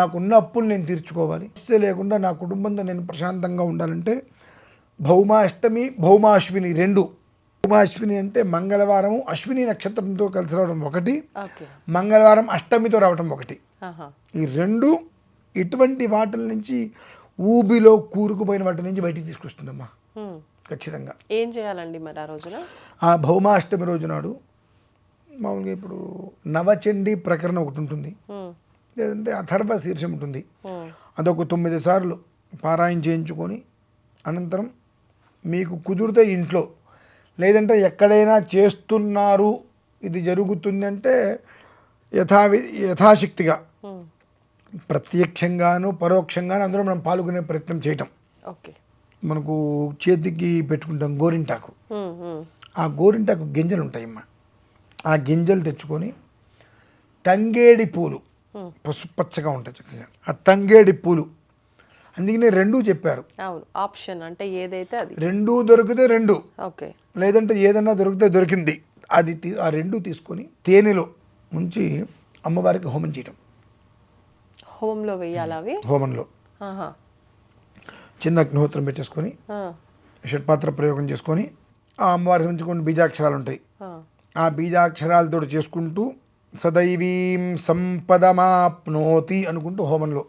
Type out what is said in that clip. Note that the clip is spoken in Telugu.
నాకున్న అప్పులు నేను తీర్చుకోవాలి, సమస్య లేకుండా నా కుటుంబంతో నేను ప్రశాంతంగా ఉండాలంటే భౌమాష్టమి భౌమాశ్విని రెండు. భౌమాశ్విని అంటే మంగళవారం అశ్విని నక్షత్రంతో కలిసి రావడం ఒకటి, మంగళవారం అష్టమితో రావడం ఒకటి. ఈ రెండు ఇటువంటి వాటి నుంచి ఊబిలో కూరుకుపోయిన వాటి నుంచి బయటికి తీసుకొస్తుందమ్మా. ఖచ్చితంగా ఏం చేయాలండి మరి ఆ రోజున? ఆ భౌమాష్టమి రోజు నాడు మామూలుగా ఇప్పుడు నవచండి ప్రకరణ ఒకటి ఉంటుంది, లేదంటే అథర్వ శీర్షం ఉంటుంది. అదొక 9 సార్లు పారాయణ చేయించుకొని అనంతరం మీకు కుదిరితే ఇంట్లో, లేదంటే ఎక్కడైనా చేస్తున్నారు ఇది జరుగుతుంది అంటే యథాశక్తిగా ప్రత్యక్షంగాను పరోక్షంగాను అందులో మనం పాల్గొనే ప్రయత్నం చేయటం. మనకు చేతికి పెట్టుకుంటాం గోరింటాకు, ఆ గోరింటాకు గింజలు ఉంటాయమ్మా. ఆ గింజలు తెచ్చుకొని తంగేడి పూలు పసుపచ్చగా ఉంటాయి చక్కగా, ఆ తంగేడి పూలు, అందుకనే రెండు చెప్పారు. ఆప్షన్ అంటే ఏదైతే అది, రెండు దొరికితే రెండు, లేదంటే ఏదన్నా దొరికితే దొరికింది, అది ఆ రెండు తీసుకొని తేనెలో ముంచి అమ్మవారికి హోమం చేయటం. హోమంలో వేయాలి అవి? హోమంలో చిన్న అగ్నిహోత్రం పెట్టేసుకొని షట్పాత్ర ప్రయోగం చేసుకొని ఆ అమ్మవారికి నుంచి కొన్ని బీజాక్షరాలు ఉంటాయి, ఆ బీజాక్షరాలతో చేసుకుంటూ సదైవీం సంపదమాప్నోతి అనుకుంటూ హోమంలో